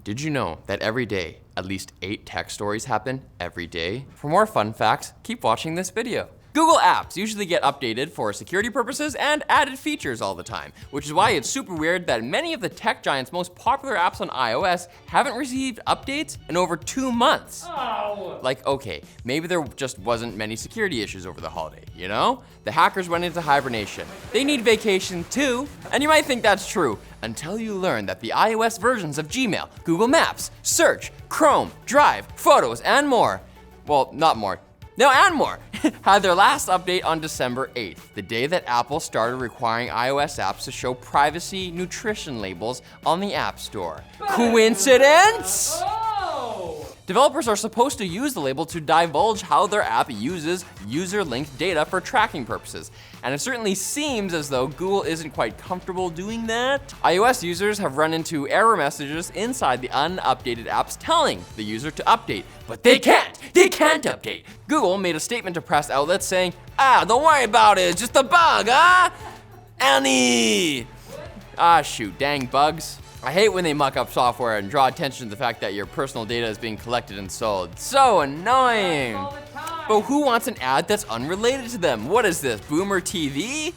Did you know that every day, at least 8 tech stories happen every day? For more fun facts, keep watching this video. Google Apps usually get updated for security purposes and added features all the time, which is why it's super weird that many of the tech giants' most popular apps on iOS haven't received updates in over 2 months. Oh. Like, okay, maybe there just wasn't many security issues over the holiday, you know? The hackers went into hibernation. They need vacation too, and you might think that's true until you learn that the iOS versions of Gmail, Google Maps, Search, Chrome, Drive, Photos, and more, well, not more, no, and more, had their last update on December 8th, the day that Apple started requiring iOS apps to show privacy nutrition labels on the App Store. Coincidence? Oh! Developers are supposed to use the label to divulge how their app uses user-linked data for tracking purposes. And it certainly seems as though Google isn't quite comfortable doing that. iOS users have run into error messages inside the unupdated apps telling the user to update, but they can't update. Google made a statement to press outlets saying, don't worry about it, it's just a bug, Annie! Shoot, dang bugs. I hate when they muck up software and draw attention to the fact that your personal data is being collected and sold. So annoying. All the time. But who wants an ad that's unrelated to them? What is this, Boomer TV?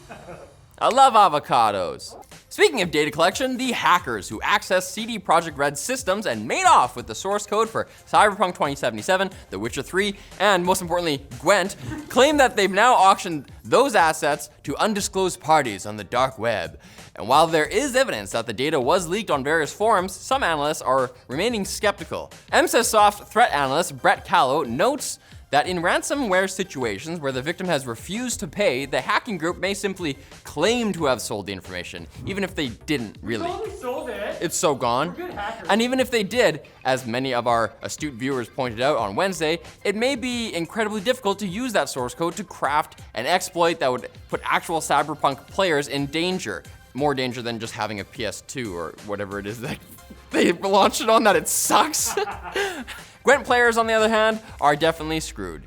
I love avocados. Speaking of data collection, the hackers who accessed CD Projekt Red's systems and made off with the source code for Cyberpunk 2077, The Witcher 3, and most importantly, Gwent, claim that they've now auctioned those assets to undisclosed parties on the dark web. And while there is evidence that the data was leaked on various forums, some analysts are remaining skeptical. MSysSoft threat analyst Brett Callow notes that in ransomware situations where the victim has refused to pay, the hacking group may simply claim to have sold the information, even if they didn't really. Totally sold it. It's so gone. We're good hackers. And even if they did, as many of our astute viewers pointed out on Wednesday, it may be incredibly difficult to use that source code to craft an exploit that would put actual Cyberpunk players in danger. More danger than just having a PS2 or whatever it is that they launched it on that it sucks. Gwent players, on the other hand, are definitely screwed.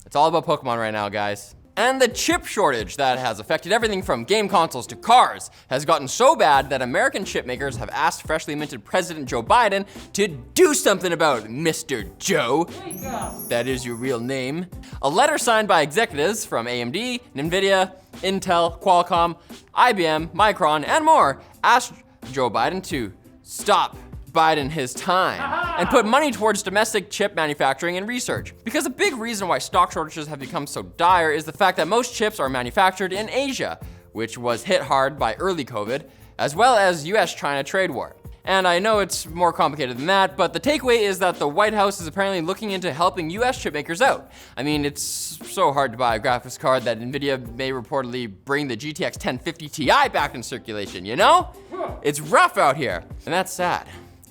It's all about Pokemon right now, guys. And the chip shortage that has affected everything from game consoles to cars has gotten so bad that American chip makers have asked freshly minted President Joe Biden to do something about it, Mr. Joe. Wake up. That is your real name. A letter signed by executives from AMD, NVIDIA, Intel, Qualcomm, IBM, Micron, and more asked Joe Biden to stop biding his time and put money towards domestic chip manufacturing and research. Because a big reason why stock shortages have become so dire is the fact that most chips are manufactured in Asia, which was hit hard by early COVID, as well as US-China trade war. And I know it's more complicated than that, but the takeaway is that the White House is apparently looking into helping US chip makers out. I mean, it's so hard to buy a graphics card that NVIDIA may reportedly bring the GTX 1050 Ti back in circulation, you know? It's rough out here, and that's sad.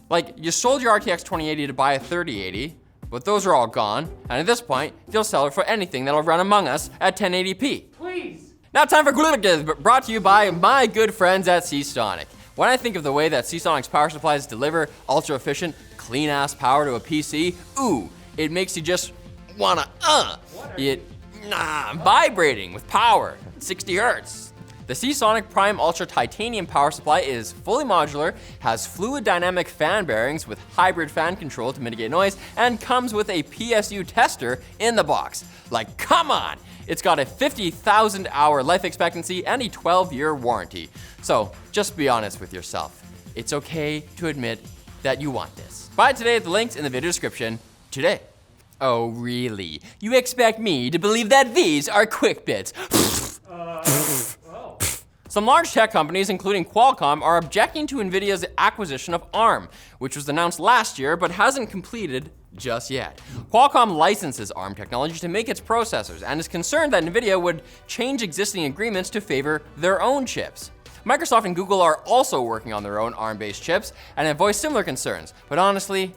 Like, you sold your RTX 2080 to buy a 3080, but those are all gone, and at this point, you'll sell it for anything that'll run Among Us at 1080p. Please. Now time for Glutigiz, brought to you by my good friends at Seasonic. When I think of the way that Seasonic's power supplies deliver ultra-efficient, clean-ass power to a PC, it makes you just wanna, vibrating with power at 60 hertz. The Seasonic Prime Ultra Titanium power supply is fully modular, has fluid dynamic fan bearings with hybrid fan control to mitigate noise, and comes with a PSU tester in the box. Like, come on! It's got a 50,000 hour life expectancy and a 12-year warranty. So, just be honest with yourself. It's okay to admit that you want this. Buy today at the links in the video description today. Oh, really? You expect me to believe that these are quick bits? Some large tech companies, including Qualcomm, are objecting to NVIDIA's acquisition of ARM, which was announced last year but hasn't completed just yet. Qualcomm licenses ARM technology to make its processors and is concerned that NVIDIA would change existing agreements to favor their own chips. Microsoft and Google are also working on their own ARM-based chips and have voiced similar concerns, but honestly,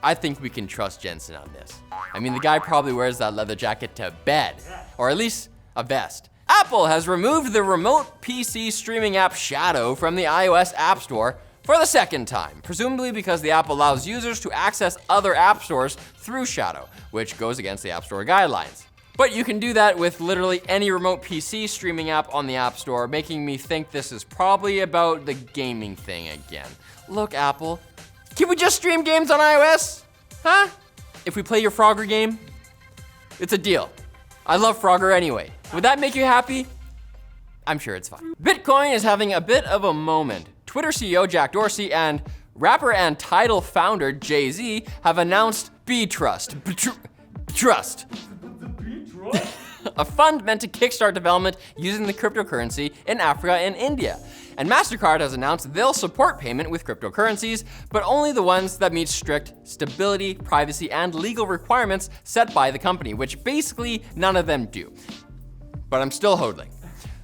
I think we can trust Jensen on this. I mean, the guy probably wears that leather jacket to bed, or at least a vest. Apple has removed the remote PC streaming app Shadow from the iOS App Store for the second time, presumably because the app allows users to access other app stores through Shadow, which goes against the App Store guidelines. But you can do that with literally any remote PC streaming app on the App Store, making me think this is probably about the gaming thing again. Look, Apple, Can we just stream games on iOS? Huh? If we play your Frogger game, it's a deal. I love Frogger anyway. Would that make you happy? I'm sure it's fine. Bitcoin is having a bit of a moment. Twitter CEO Jack Dorsey and rapper and Tidal founder Jay-Z have announced B-Trust. Trust. A fund meant to kickstart development using the cryptocurrency in Africa and India. And MasterCard has announced they'll support payment with cryptocurrencies, but only the ones that meet strict stability, privacy, and legal requirements set by the company, which basically none of them do. But I'm still hodling.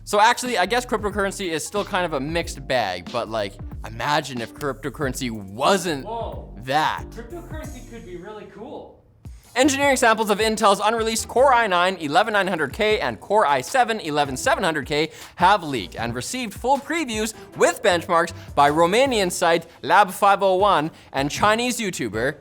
So actually, I guess cryptocurrency is still kind of a mixed bag, but like, imagine if cryptocurrency wasn't that. Cryptocurrency could be really cool. Engineering samples of Intel's unreleased Core i9 11900K and Core i7 11700K have leaked and received full previews with benchmarks by Romanian site Lab501 and Chinese YouTuber,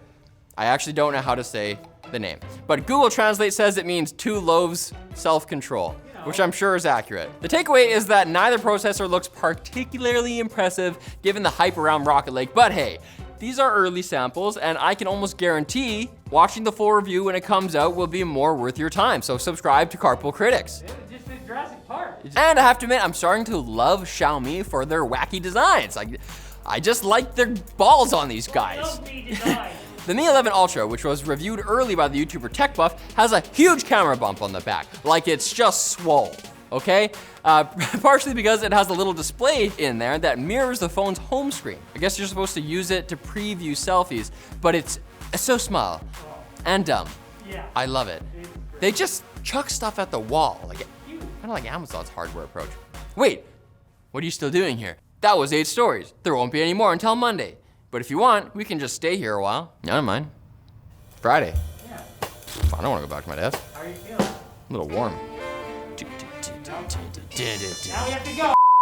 I actually don't know how to say the name, but Google Translate says it means 2 loaves self-control, which I'm sure is accurate. The takeaway is that neither processor looks particularly impressive given the hype around Rocket Lake, but hey, these are early samples, and I can almost guarantee watching the full review when it comes out will be more worth your time, so subscribe to Carpool Critics. Just like Jurassic Park. And I have to admit, I'm starting to love Xiaomi for their wacky designs. I just like their balls on these guys. The Mi 11 Ultra, which was reviewed early by the YouTuber TechBuff, has a huge camera bump on the back, like it's just swole. Okay? Partially because it has a little display in there that mirrors the phone's home screen. I guess you're supposed to use it to preview selfies, but it's so small and dumb. Yeah. I love it. They just chuck stuff at the wall, like kind of like Amazon's hardware approach. Wait, what are you still doing here? That was 8 stories. There won't be any more until Monday. But if you want, we can just stay here a while. I don't mind. Friday. Yeah. I don't want to go back to my desk. How are you feeling? A little warm. Now we have to go.